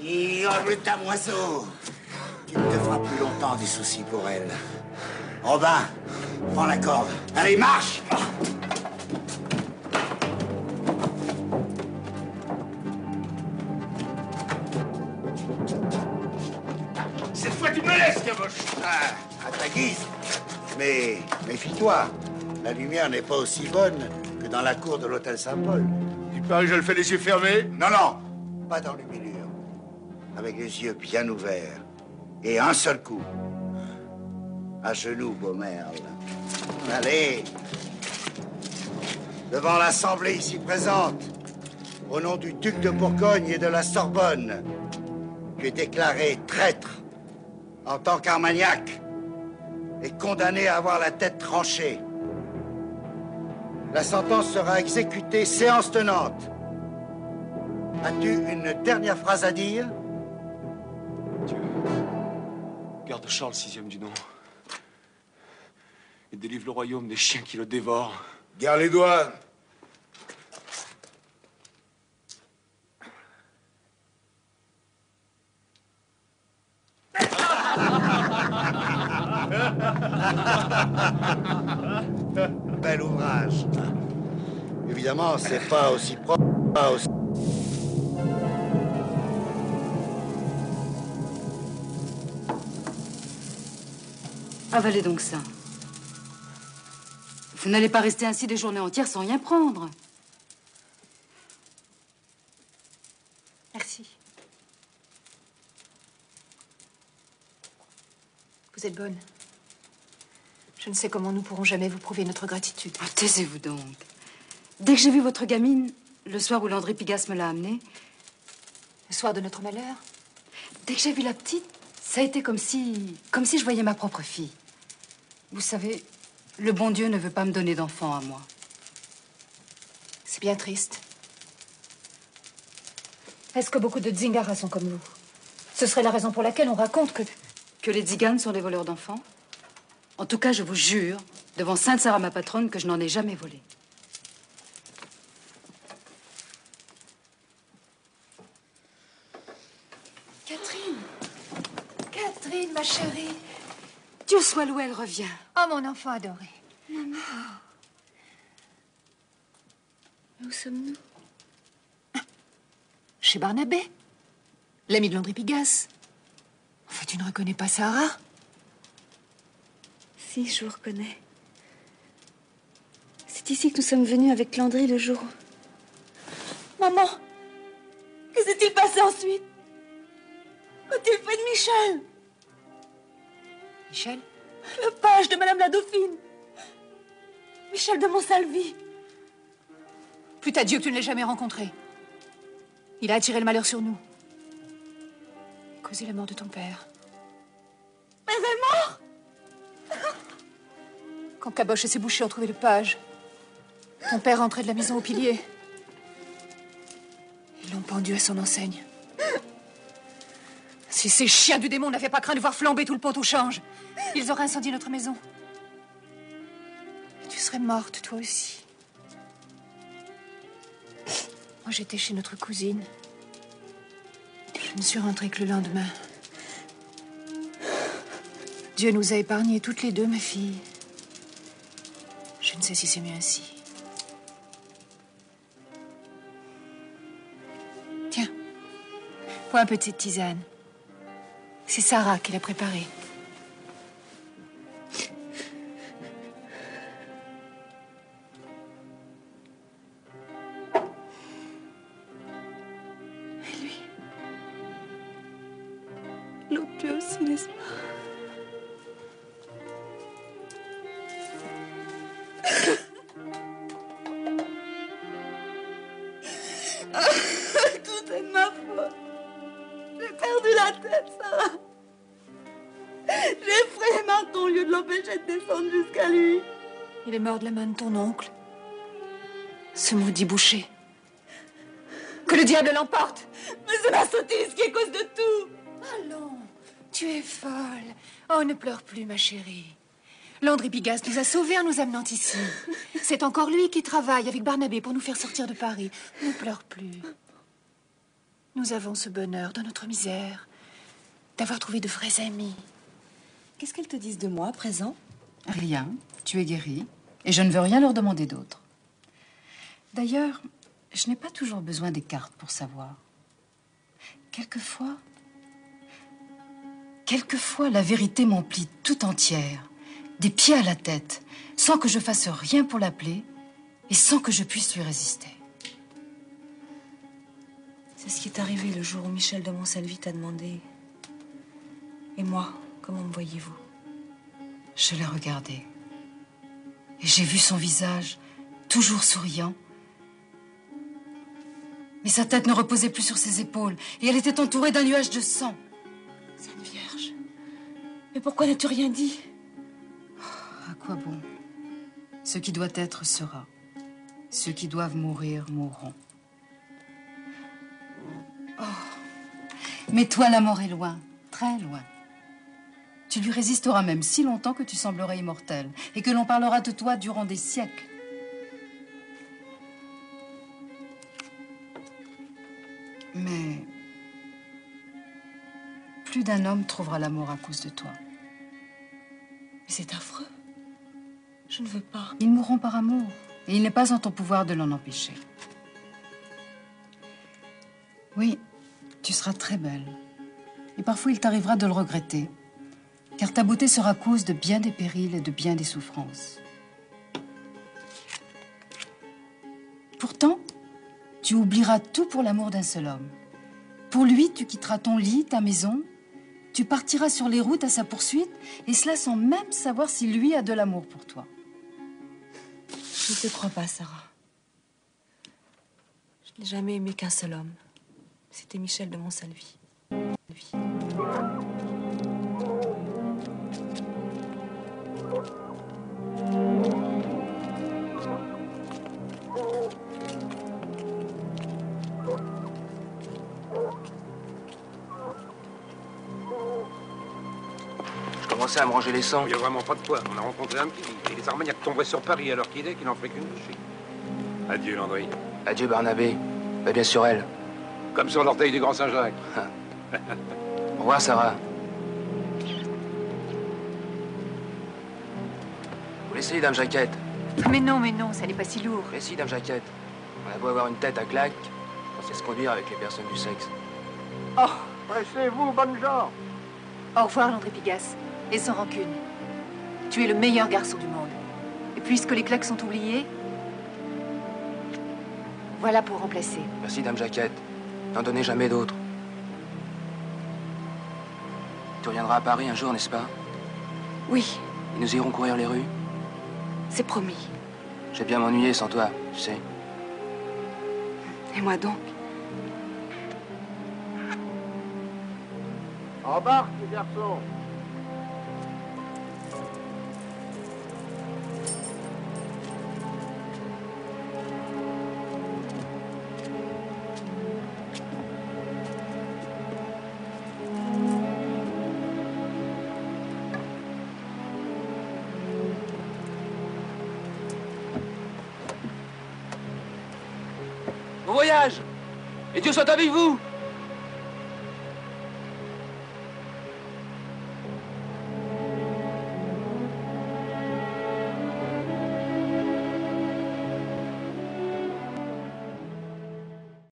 Ignoble tamoiseau. Tu ne te feras plus longtemps des soucis pour elle. Robin, prends la corde. Allez, marche! Cette fois, tu me laisses, Caboche. Ah, à ta guise. Mais méfie-toi. La lumière n'est pas aussi bonne que dans la cour de l'hôtel Saint-Paul. Il paraît que je le fais les yeux fermés. Non, non, pas dans le milieu. Avec les yeux bien ouverts. Et un seul coup. À genoux, beau merle. Allez. Devant l'Assemblée ici présente, au nom du duc de Bourgogne et de la Sorbonne, tu es déclaré traître en tant qu'Armagnac et condamné à avoir la tête tranchée. La sentence sera exécutée séance tenante. As-tu une dernière phrase à dire? Dieu, garde Charles VIe du nom et délivre le royaume des chiens qui le dévorent. Garde les doigts. Bel ouvrage. Évidemment, c'est pas aussi propre, pas aussi... Avalez donc ça. Vous n'allez pas rester ainsi des journées entières sans rien prendre. Merci. Vous êtes bonne. Je ne sais comment nous pourrons jamais vous prouver notre gratitude. Oh, taisez-vous donc. Dès que j'ai vu votre gamine, le soir où Landry Pigasse me l'a amenée... Le soir de notre malheur? Dès que j'ai vu la petite, ça a été comme si je voyais ma propre fille. Vous savez, le bon Dieu ne veut pas me donner d'enfant à moi. C'est bien triste. Est-ce que beaucoup de Dzingara sont comme vous? Ce serait la raison pour laquelle on raconte que... Que les Tziganes sont des voleurs d'enfants? En tout cas, je vous jure, devant Sainte Sarah, ma patronne, que je n'en ai jamais volé. Catherine! Catherine, ma chérie! Dieu soit loué, elle revient. Oh, mon enfant adoré. Maman. Où sommes-nous? Chez Barnabé, l'ami de Landry Pigasse. Enfin, tu ne reconnais pas Sarah? Si, je vous reconnais. C'est ici que nous sommes venus avec Landry le jour où... Maman! Que s'est-il passé ensuite? Qu'a-t-il fait de Michel? Michel? Le page de Madame la Dauphine. Michel de Montsalvi. Plût à Dieu que tu ne l'aies jamais rencontré. Il a attiré le malheur sur nous. Et causé la mort de ton père. Mais elle est morte! Quand Caboche et ses bouchers ont trouvé le page, ton père rentrait de la maison au pilier. Ils l'ont pendu à son enseigne. Si ces chiens du démon n'avaient pas craint de voir flamber tout le pot au change, ils auraient incendié notre maison. Et tu serais morte, toi aussi. Moi, j'étais chez notre cousine. Je ne suis rentrée que le lendemain. Dieu nous a épargnées toutes les deux, ma fille. Je ne sais si c'est mieux ainsi. Tiens, bois un peu de cette tisane. C'est Sarah qui l'a préparée. Et lui? L'autre lui aussi, n'est-ce pas? Tout est de ma faute. J'ai perdu la tête, Sarah. J'ai effrayé Martin au lieu de l'empêcher de descendre jusqu'à lui. Il est mort de la main de ton oncle. Ce maudit boucher. Que le diable l'emporte. Mais c'est ma sottise qui est cause de tout. Allons, tu es folle. Oh, ne pleure plus, ma chérie. Landry Pigasse nous a sauvés en nous amenant ici. C'est encore lui qui travaille avec Barnabé pour nous faire sortir de Paris. Ne pleure plus. Nous avons ce bonheur dans notre misère d'avoir trouvé de vrais amis. Qu'est-ce qu'elles te disent de moi à présent? Rien. Tu es guérie. Et je ne veux rien leur demander d'autre. D'ailleurs, je n'ai pas toujours besoin des cartes pour savoir. Quelquefois, la vérité m'emplit tout entière, des pieds à la tête, sans que je fasse rien pour l'appeler et sans que je puisse lui résister. C'est ce qui est arrivé le jour où Michel de Montsalvi t'a demandé. Et moi, comment me voyez-vous? Je l'ai regardé. Et j'ai vu son visage, toujours souriant. Mais sa tête ne reposait plus sur ses épaules, et elle était entourée d'un nuage de sang. Sainte Vierge. Mais pourquoi n'as-tu rien dit? À quoi bon? Ce qui doit être sera. Ceux qui doivent mourir mourront. Oh. Mais toi, la mort est loin, très loin. Tu lui résisteras même si longtemps que tu semblerais immortel et que l'on parlera de toi durant des siècles. Mais plus d'un homme trouvera l'amour à cause de toi. Mais c'est affreux. Je ne veux pas. Ils mourront par amour et il n'est pas en ton pouvoir de l'en empêcher. Oui, tu seras très belle. Et parfois il t'arrivera de le regretter. Car ta beauté sera cause de bien des périls et de bien des souffrances. Pourtant, tu oublieras tout pour l'amour d'un seul homme. Pour lui, tu quitteras ton lit, ta maison, tu partiras sur les routes à sa poursuite, et cela sans même savoir si lui a de l'amour pour toi. Je ne te crois pas, Sarah. Je n'ai jamais aimé qu'un seul homme. C'était Michel de Montsalvi. Je commençais à me ranger les sangs. Il n'y a vraiment pas de quoi. On a rencontré un petit. Et les Armagnacs tomberaient sur Paris alors qu'il est qu'il n'en ferait qu'une bouchée. Adieu, Landry. Adieu, Barnabé. Va bien sur elle. Comme sur l'orteil du Grand Saint-Jacques. Au revoir, Sarah. Vous laissez, Dame Jaquette. Mais non, ça n'est pas si lourd. Mais si, Dame Jaquette. On a beau avoir une tête à claque, on sait se conduire avec les personnes du sexe. Oh, Pressez-vous, bonne gens. au revoir, Landry Pigasse. Et sans rancune. Tu es le meilleur garçon du monde. Et puisque les claques sont oubliées, voilà pour remplacer. Merci, Dame Jaquette. N'en donnez jamais d'autres. Tu reviendras à Paris un jour, n'est-ce pas? Oui, Et nous irons courir les rues. c'est promis. J'ai bien m'ennuyer sans toi, tu sais. Et moi donc? Embarque, les garçons. Bon voyage! Et Dieu soit avec vous!